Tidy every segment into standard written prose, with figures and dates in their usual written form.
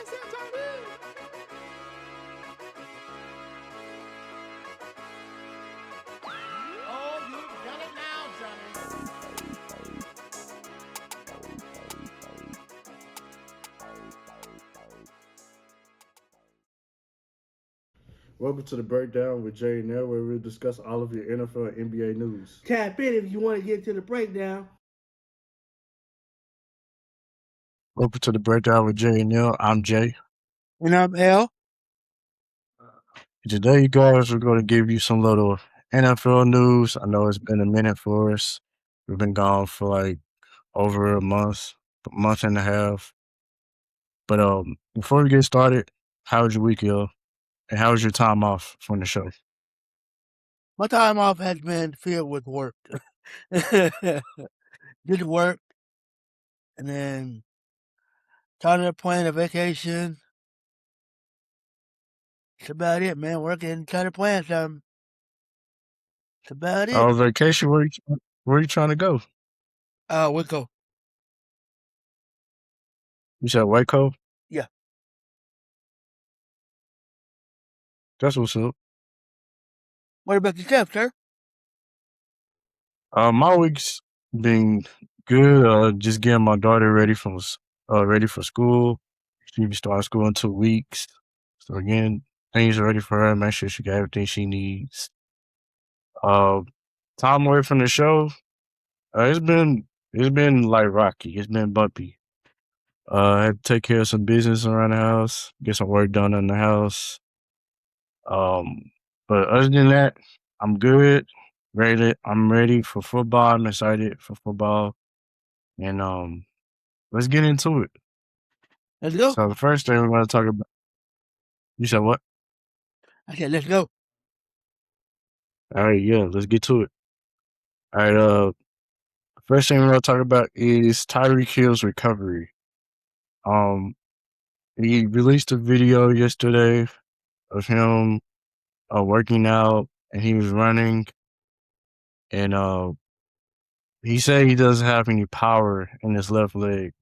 Oh, you've done it now, Johnny. Welcome to the breakdown with Jay and Nell, where we'll discuss all of your NFL and NBA news. Tap in if you want to get to the breakdown. Welcome to the breakdown with Jay and Neil. I'm Jay. And I'm L. Today, you guys, we're going to give you some little NFL news. I know it's been a minute for us. We've been gone for like over a month and a half. But before we get started, how was your week, yo? And how was your time off from the show? My time off has been filled with work. Did work, and then started planning a vacation. That's about it, man. Working and trying to plan something. That's about it. Vacation, where you trying to go? Wico. You said Waco? Yeah. That's what's up. What about yourself, sir? My week's been good. Just getting my daughter ready ready for school. She be starting school in 2 weeks. So again, things are ready for her. Make sure she got everything she needs. Time away from the show. It's been like rocky. It's been bumpy. I had to take care of some business around the house, get some work done in the house. But other than that, I'm good. I'm ready for football. I'm excited for football. And let's get into it. Let's go. So the first thing we're going to talk about. You said what? I said, let's go. All right, yeah, let's get to it. All right, first thing we're going to talk about is Tyreek Hill's recovery. He released a video yesterday of him working out, and he was running, and he said he doesn't have any power in his left leg.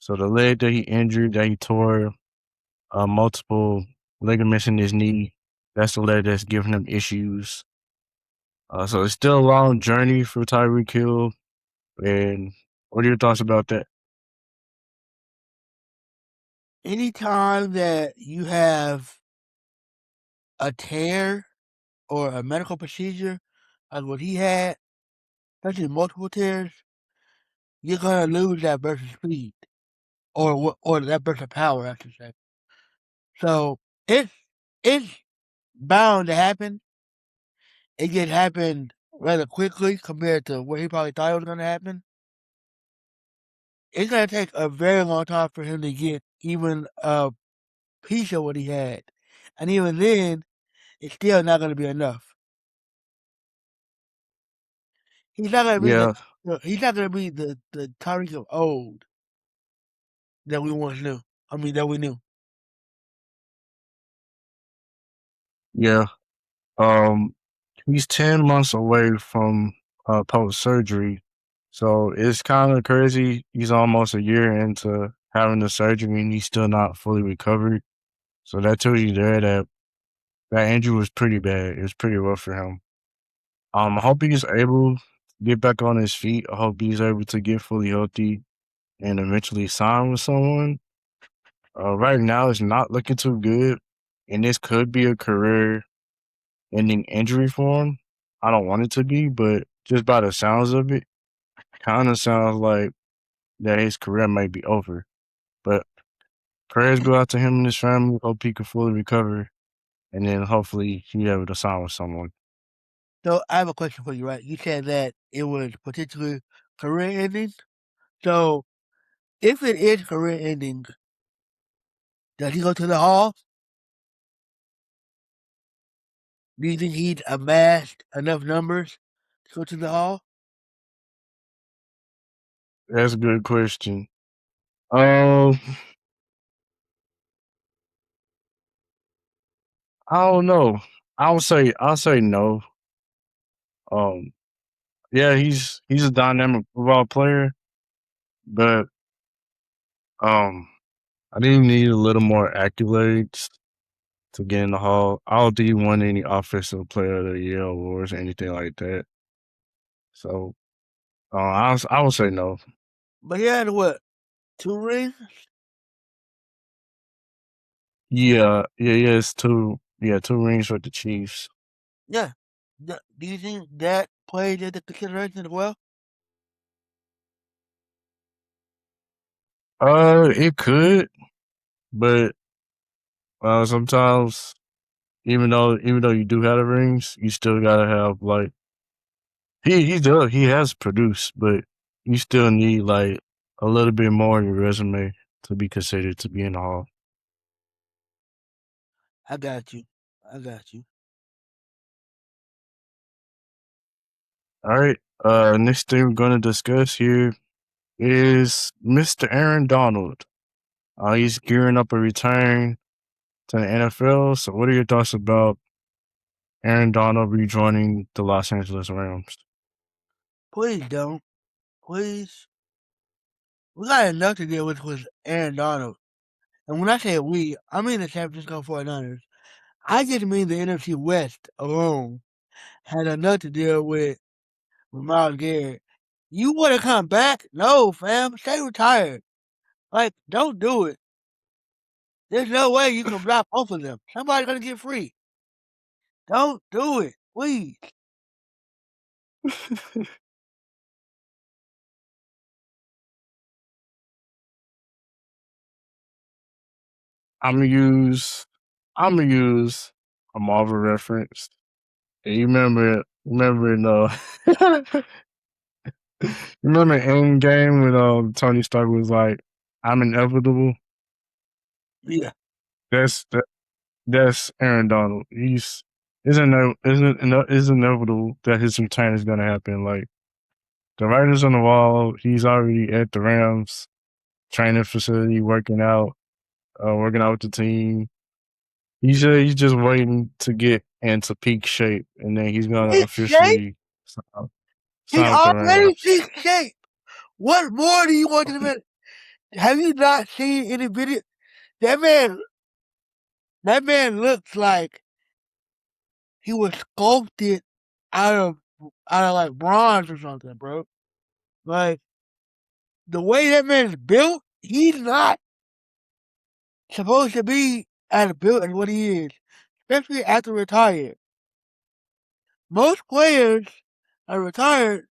So the leg that he injured, that he tore multiple ligaments in his knee, that's the leg that's giving him issues. So it's still a long journey for Tyreek Hill. And what are your thoughts about that? Anytime that you have a tear or a medical procedure like what he had, especially multiple tears, you're gonna lose that burst of speed or that burst of power, I should say. So it's bound to happen. It just happened rather quickly compared to what he probably thought it was gonna happen. It's gonna take a very long time for him to get even a piece of what he had, and even then, it's still not gonna be enough. He's not gonna be Yeah, he's not gonna be the Tyreek of old that we once knew. I mean, that we knew. yeah. Um, he's 10 months away from post surgery. So it's kind of crazy. He's almost a year into having the surgery and he's still not fully recovered. So that tells you there that injury was pretty bad. It was pretty rough for him. I hope he's able to get back on his feet. I hope he's able to get fully healthy and eventually sign with someone. Right now, it's not looking too good, and this could be a career-ending injury for him. I don't want it to be, but just by the sounds of it, kind of sounds like that his career might be over. But prayers go out to him and his family. Hope he can fully recover, and then hopefully he'll be able to sign with someone. So I have a question for you, right? You said that it was potentially career ending. So if it is career ending, does he go to the Hall? Do you think he'd amassed enough numbers to go to the Hall? That's a good question. Um, I don't know. I'll say no. Um, yeah, he's a dynamic football player, but um, I think you need a little more accolades to get in the hall. I don't think he won any offensive player of the year awards or anything like that. So I would say no. But he had what, 2 rings? Yeah, it's two rings with the Chiefs. Yeah. Do you think that played into consideration as well? It could, but sometimes even though you do have the rings, you still gotta have like he has produced, but you still need like a little bit more in your resume to be considered to be in the hall. I got you. I got you. All right. Next thing we're gonna discuss here is Mr. Aaron Donald. He's gearing up a return to the NFL. So, what are your thoughts about Aaron Donald rejoining the Los Angeles Rams? Please don't. Please. We got enough to deal with Aaron Donald. And when I say we, I mean the San Francisco 49ers. I just mean the NFC West alone had enough to deal with Miles Garrett. You want to come back? No, fam. Stay retired. Like, don't do it. There's no way you can block both of them. Somebody's going to get free. Don't do it. Please. I'm gonna use a Marvel reference. And you remember no. Remember Endgame when Tony Stark was like, "I'm inevitable." Yeah. That's that, that's Aaron Donald. He's is inevitable that his return is gonna happen. Like the writers on the wall, he's already at the Rams training facility, working out with the team. He's just waiting to get into peak shape, and then he's gonna Peak shape? officially sign, He's sign with the already Rams. peak shape. What more do you want to do? Have you not seen any video? That man, that man looks like he was sculpted out of like bronze or something, bro. Like the way that man's built, he's not supposed to be as built as what he is, especially after retired. Most players are retired.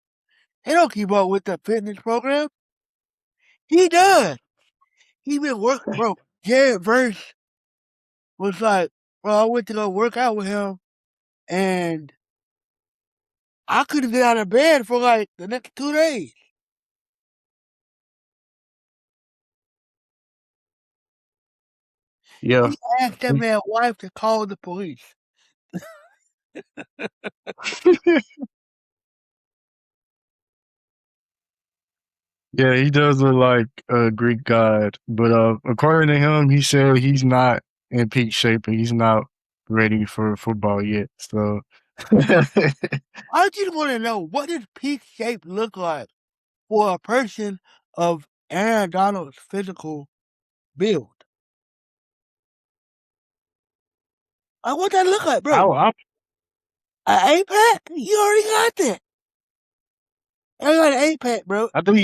They don't keep up with the fitness program. He does. He been working, bro. Jared Verse was like, bro, I went to go work out with him, and I couldn't get out of bed for like the next 2 days. Yeah. He asked that man's wife to call the police. Yeah, he does look like a Greek god, but according to him, he said he's not in peak shape and he's not ready for football yet. So, I just want to know, what does peak shape look like for a person of Aaron Donald's physical build? Like, what that look like, I, bro? I, An 8-pack? You already got that. I got an 8-pack, bro. I think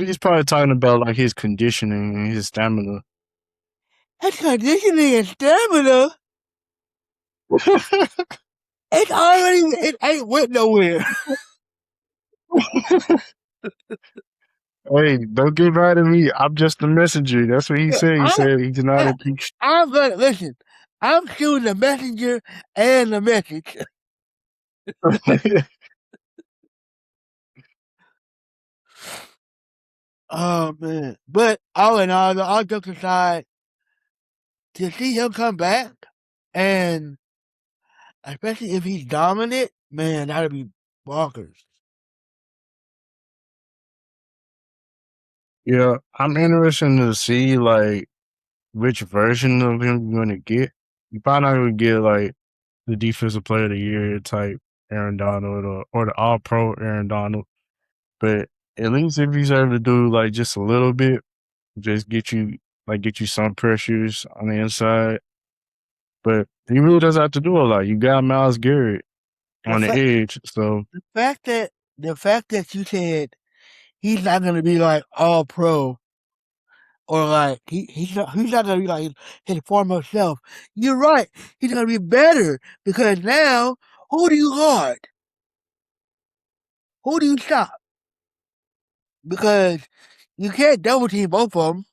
he's probably talking about like his conditioning and his stamina. That's conditioning and stamina. It ain't went nowhere. Hey, don't get mad at me. I'm just the messenger. That's what he said. He I, said he's not I, in peak. I'm gonna listen. I'm shooting the messenger and the message. Oh man! But all in all jokes aside, to see him come back, and especially if he's dominant, man, that'd be bonkers. Yeah, I'm interested to see like which version of him you're gonna get. You probably not gonna get like the defensive player of the year type Aaron Donald or the all pro Aaron Donald. But at least if he's able to do like just a little bit just get you some pressures on the inside. But he really doesn't have to do a lot. You got Miles Garrett The on the fact, edge, so the fact that you said he's not gonna be like all pro or like he's not gonna be like his former self. You're right. He's gonna be better because now who do you guard? Who do you stop? Because you can't double team both of them.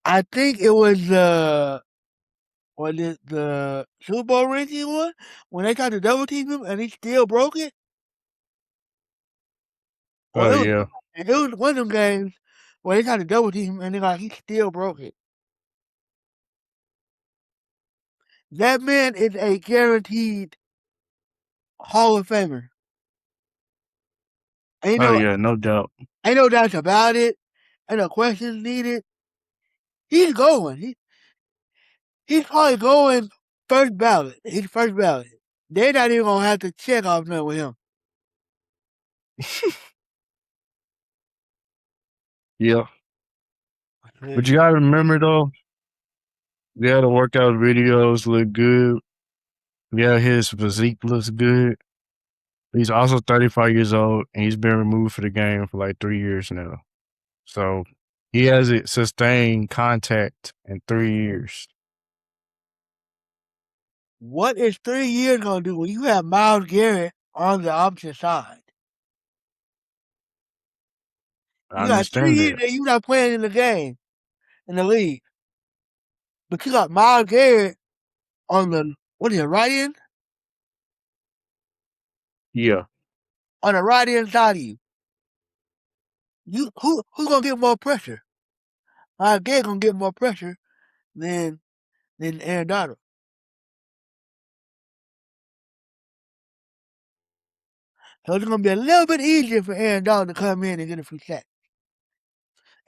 I think it was the Super Bowl ring he won when they tried to double team him and he still broke it. Or yeah. it was one of them games where they tried to double team him and he still broke it. That man is a guaranteed Hall of Famer. Ain't Oh no yeah, no doubt. ain't no doubts about it. Ain't no questions needed. He's going. He's probably going first ballot. He's first ballot. They're not even gonna have to check off nothing with him. Yeah. But you gotta remember though, yeah, the workout videos look good. Yeah, his physique looks good. He's also 35 years old and he's been removed for the game for like 3 years now. So he hasn't sustained contact in 3 years. What is 3 years gonna do when you have Miles Garrett on the opposite side? I You got three understand years that. that you not playing in the game in the league, but you got Miles Garrett on the what is it, right end? Yeah. On the right hand side of you. Who's gonna get more pressure? Miles Garrett gonna get more pressure than Aaron Donald. So it's gonna be a little bit easier for Aaron Donald to come in and get a few sacks.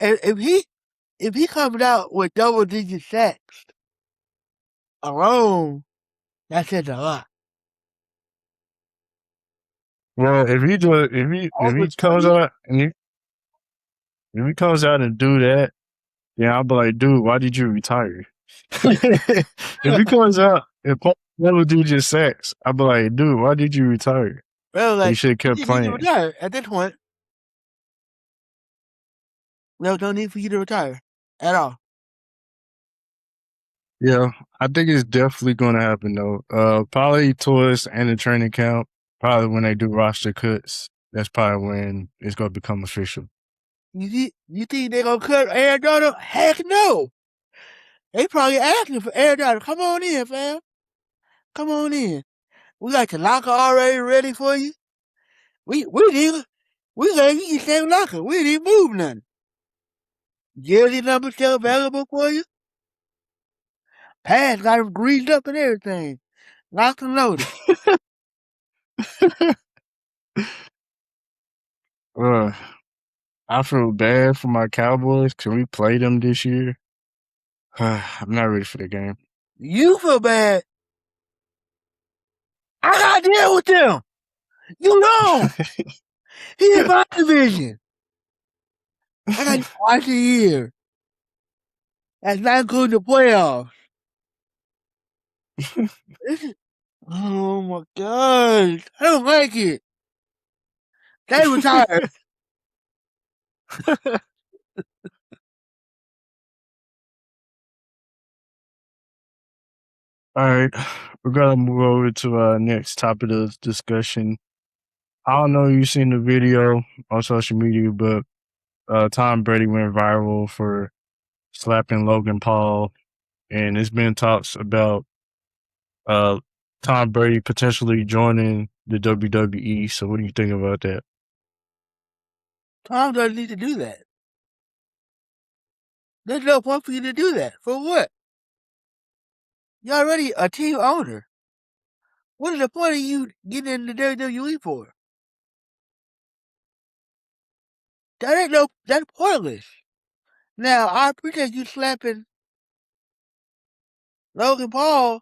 And if he comes out with double digit sacks alone, that says a lot. Well, if Over he comes 20? out and if he comes out and do that, then I'll be like, dude, why did you retire? If he comes out and never do just sacks, I'll be like, dude, why did you retire? Well, You like, should have you kept didn't need to playing. retire at this point. There was no need for you to retire at all. Yeah, I think it's definitely going to happen though. Probably towards the end of training camp, probably when they do roster cuts. That's probably when it's going to become official. You think they gonna cut Aaron Donald? Heck no. They probably asking for Aaron Donald. Come on in, fam. Come on in. We got your locker already ready for you. We gave you your same locker. We didn't move nothing. Jersey number still available for you. Pads got them greased up and everything. Locked and loaded. uh, I feel bad for my Cowboys. Can we play them this year? I'm not ready for the game. You feel bad. I gotta deal with them. You know. He in my division. I got twice a year. That's not including the playoffs. This is, oh my god. I don't like it. They retired. All right, we're gonna move over to our next topic of discussion. I don't know if you've seen the video on social media, but Tom Brady went viral for slapping Logan Paul, and it's been talks about uh, Tom Brady potentially joining the WWE. So, what do you think about that? Tom doesn't need to do that. There's no point for you to do that. For what? You're already a team owner. What is the point of you getting in the WWE for? That's pointless. Now, I appreciate you slapping Logan Paul.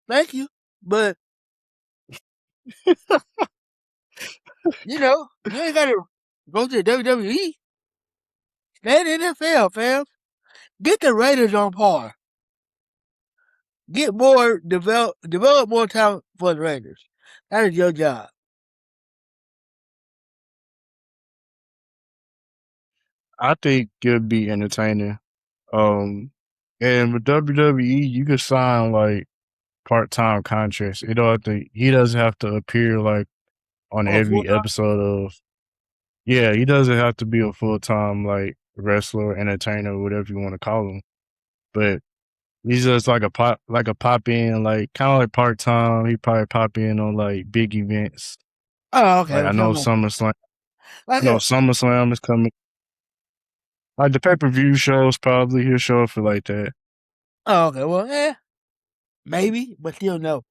Thank you. But You know, you ain't gotta go to the WWE. Stay in the NFL, fam. Get the Raiders on par. Get more develop more talent for the Raiders. That is your job. I think it'd be entertaining. Um, and with WWE, you could sign like part-time contracts. You don't have to. He doesn't have to appear like on Oh, full every time. episode of. Yeah, he doesn't have to be a full-time like wrestler, entertainer, whatever you want to call him. But he's just like a pop in, like kind of like part-time. He probably pop in on like big events. Oh, okay. Like I Well, know something SummerSlam. like I know a SummerSlam is coming. Like the pay-per-view shows, probably he'll show up for like that. oh, okay. Well, maybe, but still no.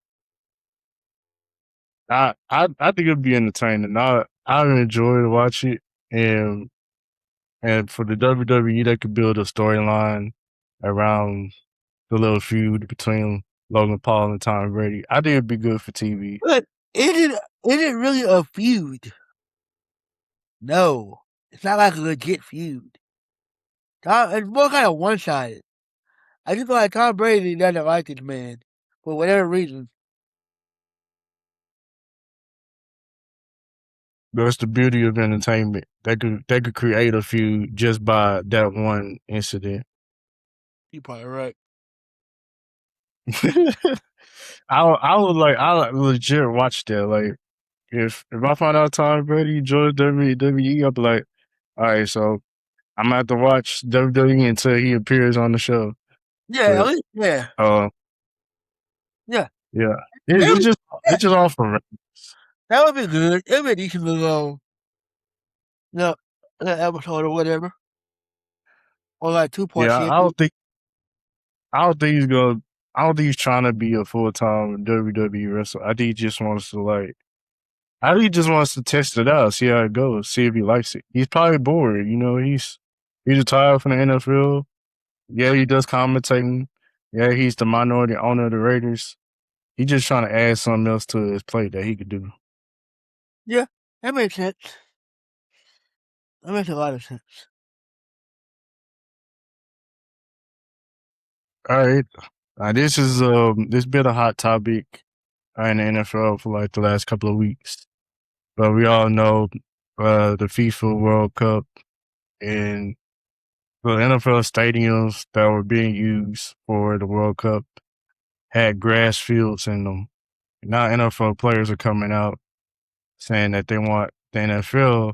I think it'd be entertaining. I would enjoy to watch it, and for the WWE, they could build a storyline around the little feud between Logan Paul and Tom Brady. I think it'd be good for TV. But is it really a feud? No, it's not like a legit feud. It's more kind of one sided. I just feel like Tom Brady doesn't like this man for whatever reason. That's the beauty of entertainment. They could create a feud just by that one incident. You probably right. I would legit watch that. Like if I find out Tom Brady joined WWE, I'll be like, all right, so I'm gonna have to watch WWE until he appears on the show. Yeah, at But least, yeah, uh, yeah. yeah, That it's would, it's just all for that would be good. It would be a decent little, no, episode or whatever, or like 2 part yeah. series. I don't think he's gonna. I don't think he's trying to be a full time WWE wrestler. I think he just wants to like. I think he just wants to test it out, see how it goes, see if he likes it. He's probably bored, you know. He's retired from the NFL. Yeah, he does commentating. Yeah, he's the minority owner of the Raiders. He's just trying to add something else to his plate that he could do. Yeah, that makes sense. That makes a lot of sense. All right, this been a hot topic in the NFL for like the last couple of weeks, but we all know the FIFA World Cup and the NFL stadiums that were being used for the World Cup had grass fields in them. Now NFL players are coming out saying that they want the NFL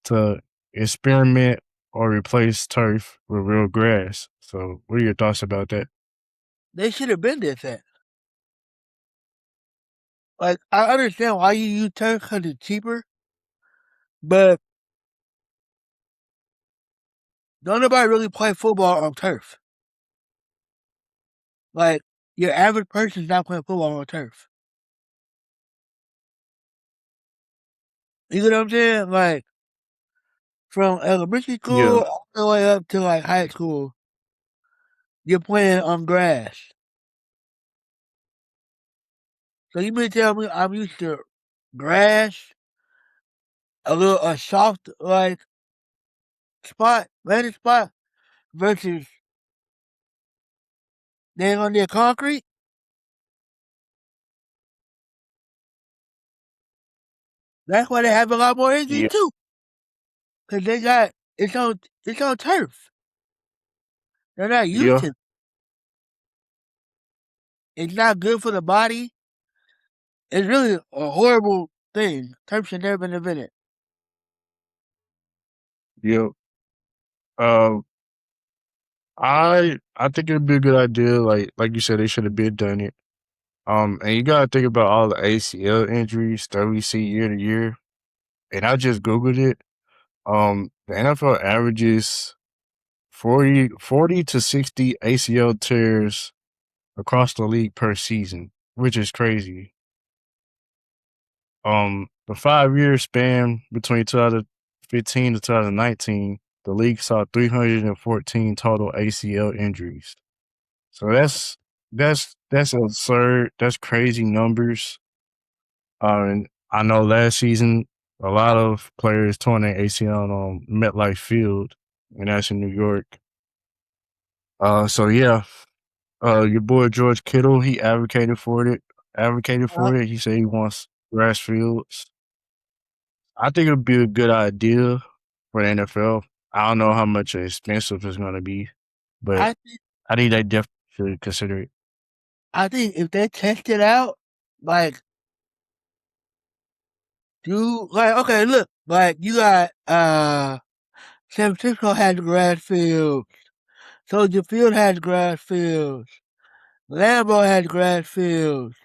to experiment or replace turf with real grass. So, what are your thoughts about that? They should have been did that. Like, I understand why you use turf because it's cheaper, but don't nobody really play football on turf. Like, your average person's not playing football on turf. You know what I'm saying? Like, from elementary Yeah, school all the way up to like high school, you're playing on grass. So you mean tell me I'm used to grass, a soft like spot, landing spot, versus they on their concrete? That's why they have a lot more injuries yeah, too, because they got it's on turf. They're not used yeah, to. It's not good for the body. It's really a horrible thing. Turf should never been invented. yeah. Uh, I think it'd be a good idea. Like you said, they should have been done it. And you gotta think about all the ACL injuries that we see year to year. And I just googled it. The NFL averages 40 to 60 ACL tears across the league per season, which is crazy. The 5 year span between 2015 to 2019, the league saw 314 total ACL injuries. So that's absurd. That's crazy numbers. And I know last season a lot of players torn their ACL on MetLife Field, and that's in New York. So yeah, your boy George Kittle, he advocated for it. Uh, He said he wants grass fields. I think it'd be a good idea for the NFL. I don't know how much expensive it's going to be, but I think I think they definitely should consider it. I think if they test it out, like okay, look, like you got San Francisco has grass fields, Soldier Field has grass fields, Lambeau has grass fields,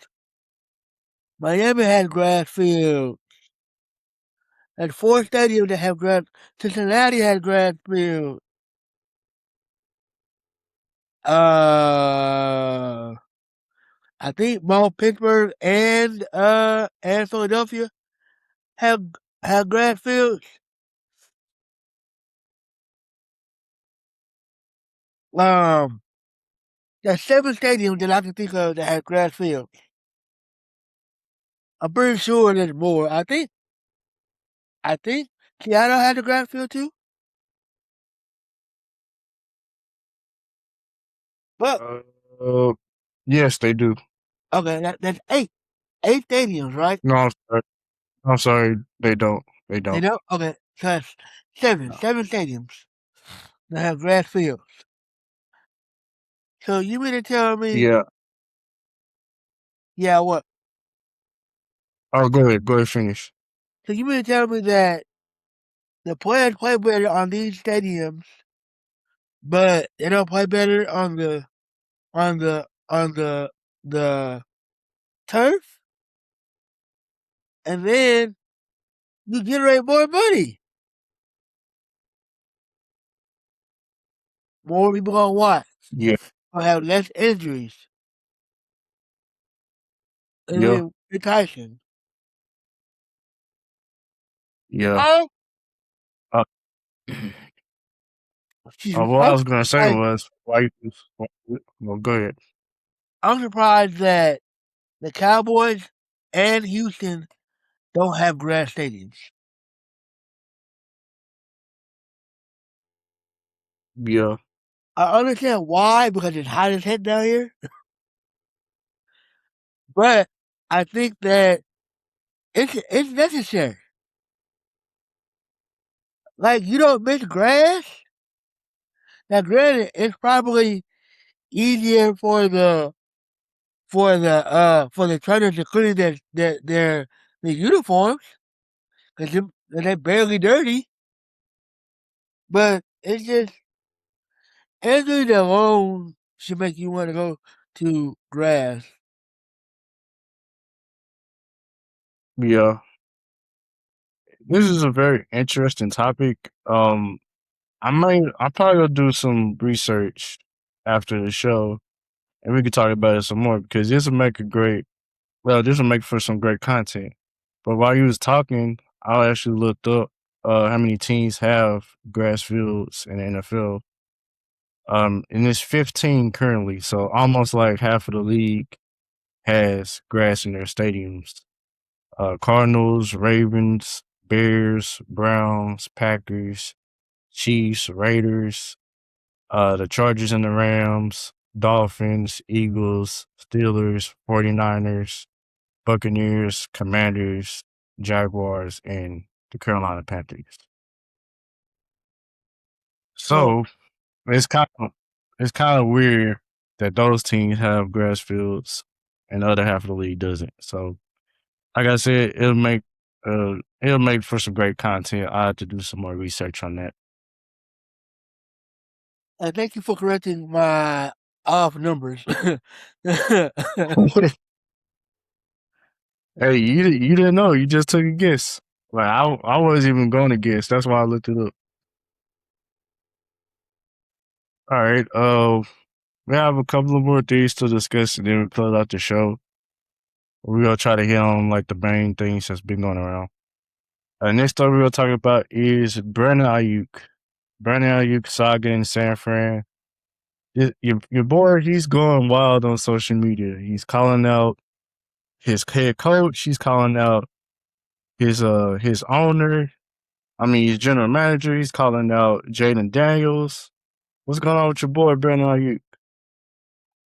Miami has grass fields, and 4 stadiums that have grass. Cincinnati has grass fields. Uh, I think both Pittsburgh and Philadelphia have have grass fields. Um, there's 7 stadiums that I can think of that have grass fields. I'm pretty sure there's more. I think Seattle has a grass field too. But Uh, yes, they do. okay, that's eight stadiums, right? No, I'm sorry, they don't. They They don't. don't. Okay, so that's seven, No. 7 stadiums that have grass fields. So you mean to tell me, Yeah. yeah, what? Oh, go ahead. Go ahead. Finish. So you mean to tell me that the players play better on these stadiums, but they don't play better on the turf, and then you generate more money. More people gonna watch. Yeah. Gonna have less injuries. And Yeah. then enticing. Yeah. Oh, Uh, excuse me. what I was gonna say was why you. Well, go ahead. I'm surprised that the Cowboys and Houston don't have grass stadiums. Yeah. I understand why, because it's hot as heck down here. But I think that it's necessary. Like you don't miss grass. Now, granted, it's probably easier for the trainers to clean their uniforms because they're barely dirty. But it's just injuries alone should make you want to go to grass. Yeah. This is a very interesting topic. I probably gonna do some research after the show, and we could talk about it some more because this will make for some great content. But while you was talking, I actually looked up how many teams have grass fields in the NFL. And it's 15 currently, so almost like half of the league has grass in their stadiums. Cardinals, Ravens, Bears, Browns, Packers, Chiefs, Raiders, the Chargers and the Rams, Dolphins, Eagles, Steelers, 49ers, Buccaneers, Commanders, Jaguars, and the Carolina Panthers. So So it's kind of weird that those teams have grass fields and the other half of the league doesn't. So like I said, it'll make for some great content. I have to do some more research on that. thank you for correcting my off numbers. Hey, you didn't know. You just took a guess. Like I wasn't even going to guess. That's why I looked it up. All right. We have a couple of more things to discuss, and then we close out the show. We're gonna try to hit on like the main things that's been going around. Next story we're gonna talk about is Brandon Aiyuk. Brandon Aiyuk saga in San Fran. Your boy, he's going wild on social media. He's calling out his head coach. He's calling out his owner, I mean his general manager, he's calling out Jaden Daniels. What's going on with your boy Brandon Aiyuk?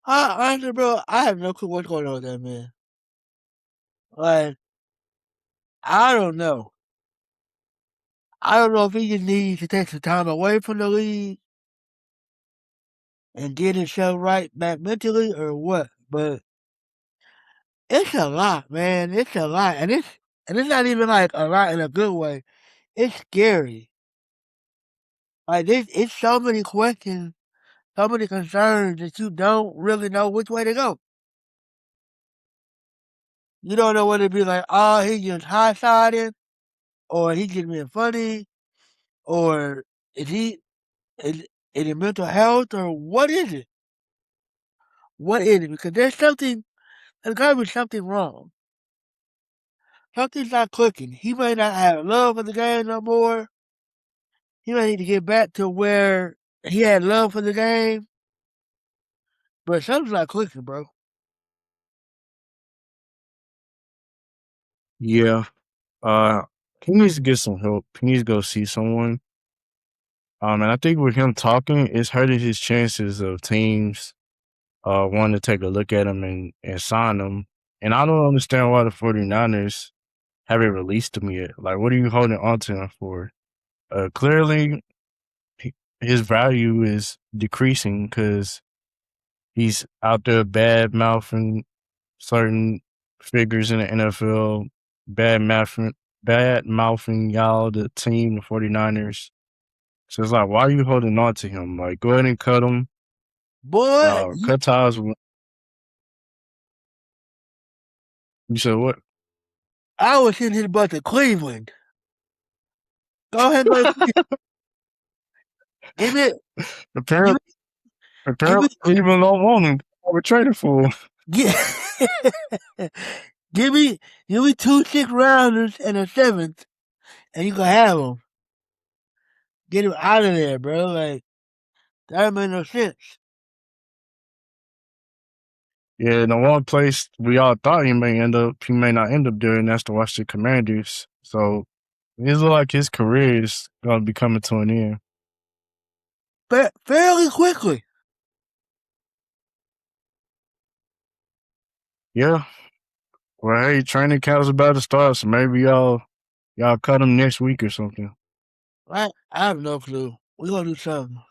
Honestly, bro, I have no clue what's going on with that man. Like, I don't know. I don't know if he just needs to take some time away from the league and get himself right back mentally or what. But it's a lot, man. It's a lot, and it's not even like a lot in a good way. It's scary. Like it's so many questions, so many concerns that you don't really know which way to go. You don't know whether to be like, oh, he just high sided, or he just being funny, or is he is it mental health, or what is it? What is it? Because there's gotta be something wrong. Something's not clicking. He may not have love for the game no more. He may need to get back to where he had love for the game, but something's not clicking, bro. Yeah. Uh he needs to get some help. He needs to go see someone. And I think with him talking, it's hurting his chances of teams wanting to take a look at him and sign him. And I don't understand why the 49ers haven't released him yet. Like, what are you holding on to him for? Clearly, his value is decreasing because he's out there bad mouthing certain figures in the NFL, bad mouthing y'all, the team, the 49ers. So it's like, why are you holding on to him? Like, go ahead and cut him. Boy, Cut ties. You said what? I was sending his butt to Cleveland. Go ahead, go to Cleveland. Give me, give Apparently, me, give me, apparently, Cleveland don't want him. We're trading for him. give, give me, give me 2 6 rounders and a seventh, and you can have him. Get him out of there, bro. Like that don't make no sense. Yeah, the one place we all thought he may not end up doing, that's to watch the Commanders. So it looks like his career is gonna be coming to an end. Fairly quickly. Yeah. Well, hey, training camp's about to start, so maybe y'all cut him next week or something. I have no clue. We're gonna do something.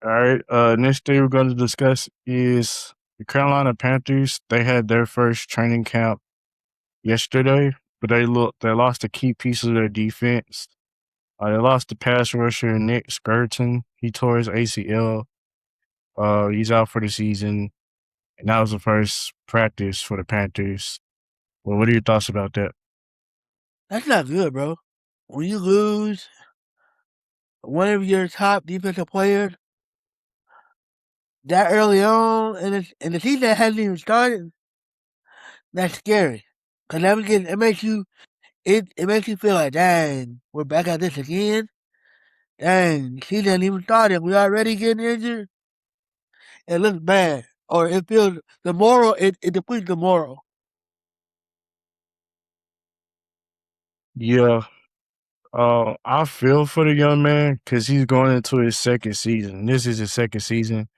All right. Next thing we're going to discuss is the Carolina Panthers. They had their first training camp yesterday, but they lost a key piece of their defense. They lost the pass rusher Nick Skirton. He tore his ACL. He's out for the season, and that was the first practice for the Panthers. Well, what are your thoughts about that? That's not good, bro. When you lose one of your top defensive players that early on in the season that hasn't even started, that's scary. Cause it makes you feel like, dang, we're back at this again. Dang, the season hasn't even started. We already getting injured. It looks bad, or it feels the moral. It depletes the moral. Yeah, I feel for the young man because he's going into his second season. This is his second season,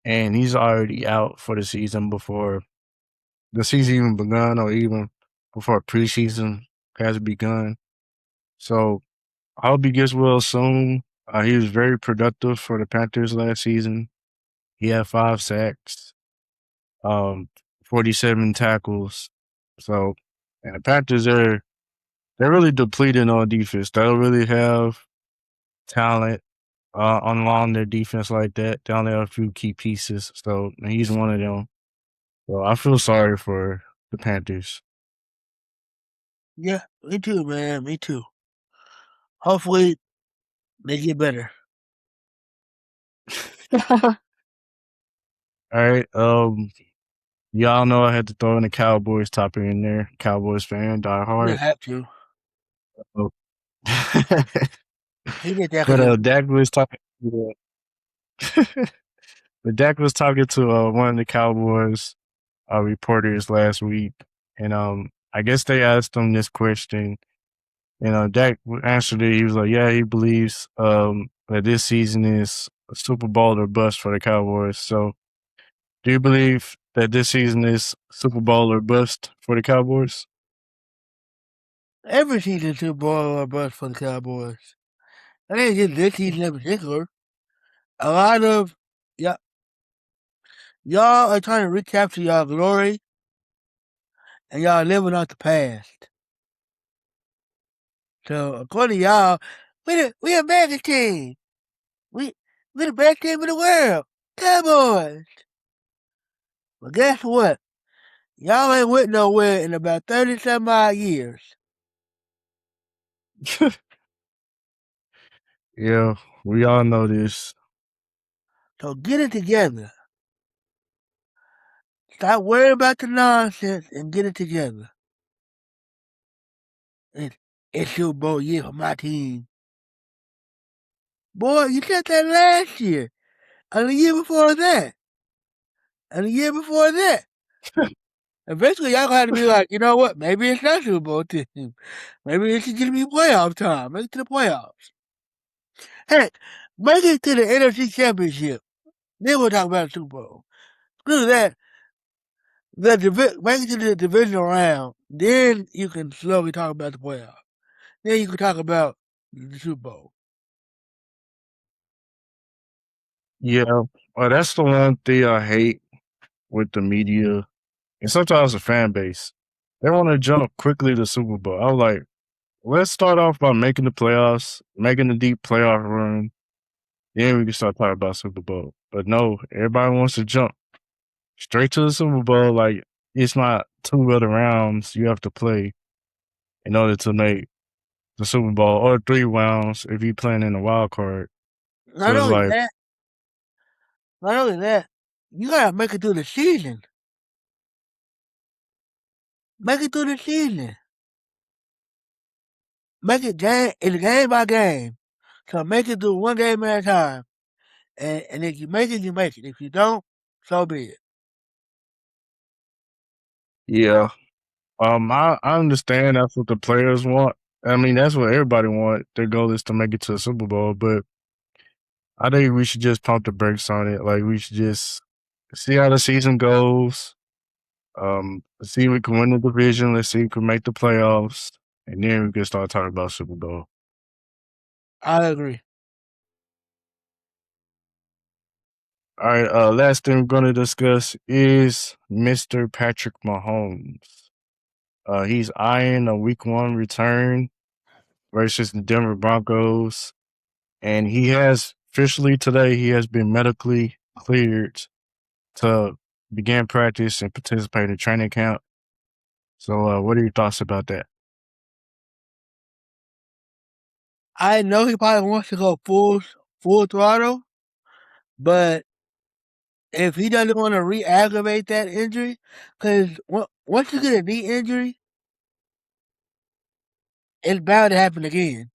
and he's already out for the season before the season even begun, or even before preseason has begun. So I hope he gets well soon. He was very productive for the Panthers last season. He had 5 sacks, um, 47 tackles. So, and the Panthers are they're really depleted on defense. They don't really have talent along their defense like that. They only have a few key pieces. So he's one of them. So I feel sorry for the Panthers. Yeah, me too, man. Me too. Hopefully they get better. All right. Y'all know I had to throw in the Cowboys topic in there. Cowboys fan, die Yeah, hard. have to. Oh. He did that But because Dak was talking. But Dak was talking to one of the Cowboys reporters last week, and I guess they asked him this question. Dak answered it. He was like, "Yeah, he believes that this season is a Super Bowl or bust for the Cowboys." So, do you believe that this season is Super Bowl or bust for the Cowboys? Every season Super Bowl or bust for the Cowboys. I think just this season in particular. A lot of y'all, y'all are trying to recapture y'all glory, and y'all living off the past. So according to y'all, we a mega team. We we the best team in the world. Cowboys. But guess what? Y'all ain't went nowhere in about 30 some odd years. Yeah, we all know this. So get it together. Stop worrying about the nonsense and get it together. It's, it's Super Bowl year for my team. Boy, you said that last year. And the year before that. And the year before that. Eventually, y'all gonna have to be like, you know what? Maybe it's not Super Bowl team. Maybe it's gonna be playoff time. Make it to the playoffs. Heck, make it to the NFC Championship. Then we'll talk about the Super Bowl. Screw that. Make it to the divisional round. Then you can slowly talk about the playoffs. Then you can talk about the Super Bowl. Yeah, well, that's the one thing I hate with the media and sometimes the fan base. They want to jump quickly to Super Bowl. I was like, let's start off by making the playoffs, making a deep playoff run. Then we can start talking about Super Bowl. But no, everybody wants to jump straight to the Super Bowl. Like it's not two other rounds you have to play in order to make the Super Bowl, or three rounds if you're playing in the wild card. Not So it's only like, that, not only that, you gotta make it through the season. Make it through the season. Make it game by game. So make it through one game at a time. And if you make it, you make it. If you don't, so be it. yeah, I understand that's what the players want. I mean, that's what everybody want. Their goal is to make it to the Super Bowl, but I think we should just pump the brakes on it. Like we should just see how the season goes. Let's see if we can win the division. Let's see if we can make the playoffs, and then we can start talking about Super Bowl. I agree. All right. Last thing we're going to discuss is Mr. Patrick Mahomes. He's eyeing a Week 1 return versus the Denver Broncos, and he has officially today he has been medically cleared to begin practice and participate in training camp. So, what are your thoughts about that? I know he probably wants to go full throttle, but if he doesn't want to re-aggravate that injury, because once you get a knee injury, it's bound to happen again.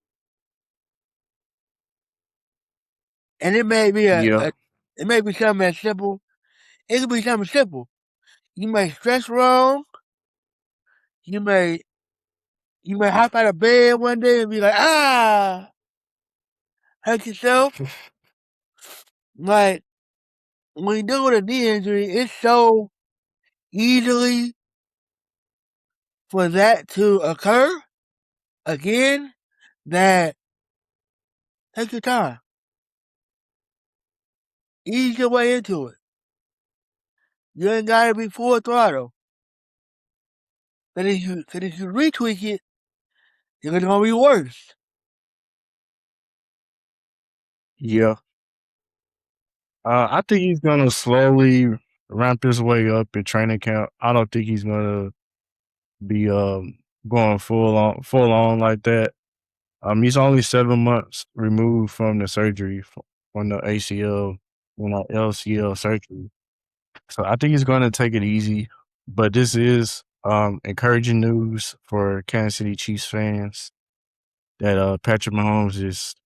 And it may be Yeah, it may be something as simple. It could be something simple. You may stress wrong. You may you may hop out of bed one day and be like, hurt yourself. Like when you deal with a knee injury, it's so easily for that to occur again that take your time. Ease your way into it. You ain't gotta be full throttle. Cause if you retweak it, it's gonna be worse. yeah. I think he's gonna slowly ramp his way up in training camp. I don't think he's gonna be going full on like that. He's only 7 months removed from the surgery from the ACL and LCL surgery. So I think he's gonna take it easy. But this is encouraging news for Kansas City Chiefs fans that Patrick Mahomes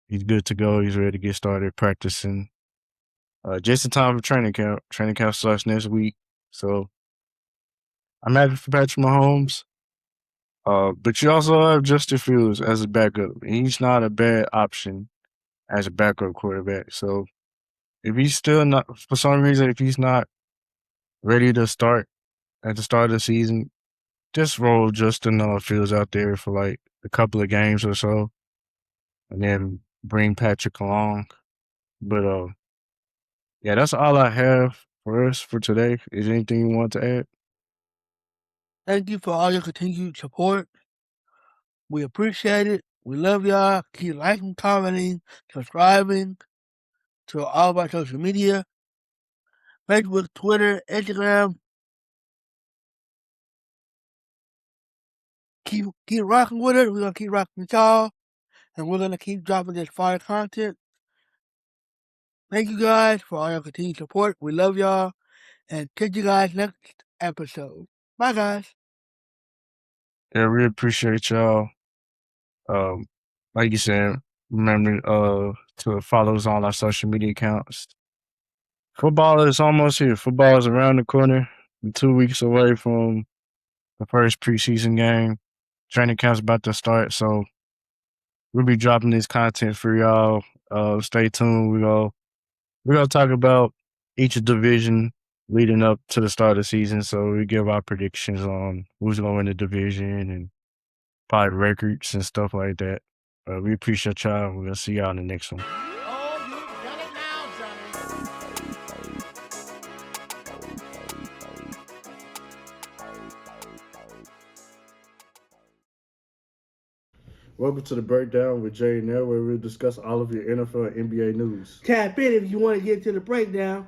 he's good to go. He's ready to get started practicing. Just in time for training camp. Training camp starts next week. So I'm happy for Patrick Mahomes. But you also have Justin Fields as a backup. And he's not a bad option as a backup quarterback. So if he's still not, for some reason, if he's not ready to start at the start of the season, just roll Justin Fields out there for like a couple of games or so, and then bring Patrick along. But yeah, that's all I have for us for today. Is there anything you want to add? Thank you for all your continued support. We appreciate it. We love y'all. Keep liking, commenting, subscribing to all of our social media. Facebook, Twitter, Instagram. Keep rocking with it. We're gonna keep rocking with y'all. And we're gonna keep dropping this fire content. Thank you guys for all your continued support. We love y'all. And catch you guys next episode. Bye guys. Yeah, we appreciate y'all. Like you said, remember to follow us on our social media accounts. Football is almost here. Football is around the corner. We're 2 weeks away from the first preseason game. Training camp's about to start, so we'll be dropping this content for y'all. Stay tuned. We're gonna talk about each division leading up to the start of the season. So we give our predictions on who's gonna win the division and probably records and stuff like that. We appreciate y'all. We're gonna see y'all in the next one. Oh, you've done it now, Johnny. Welcome to the Breakdown with Jay and Nell, where we'll discuss all of your NFL and NBA news. Tap in if you want to get to the breakdown.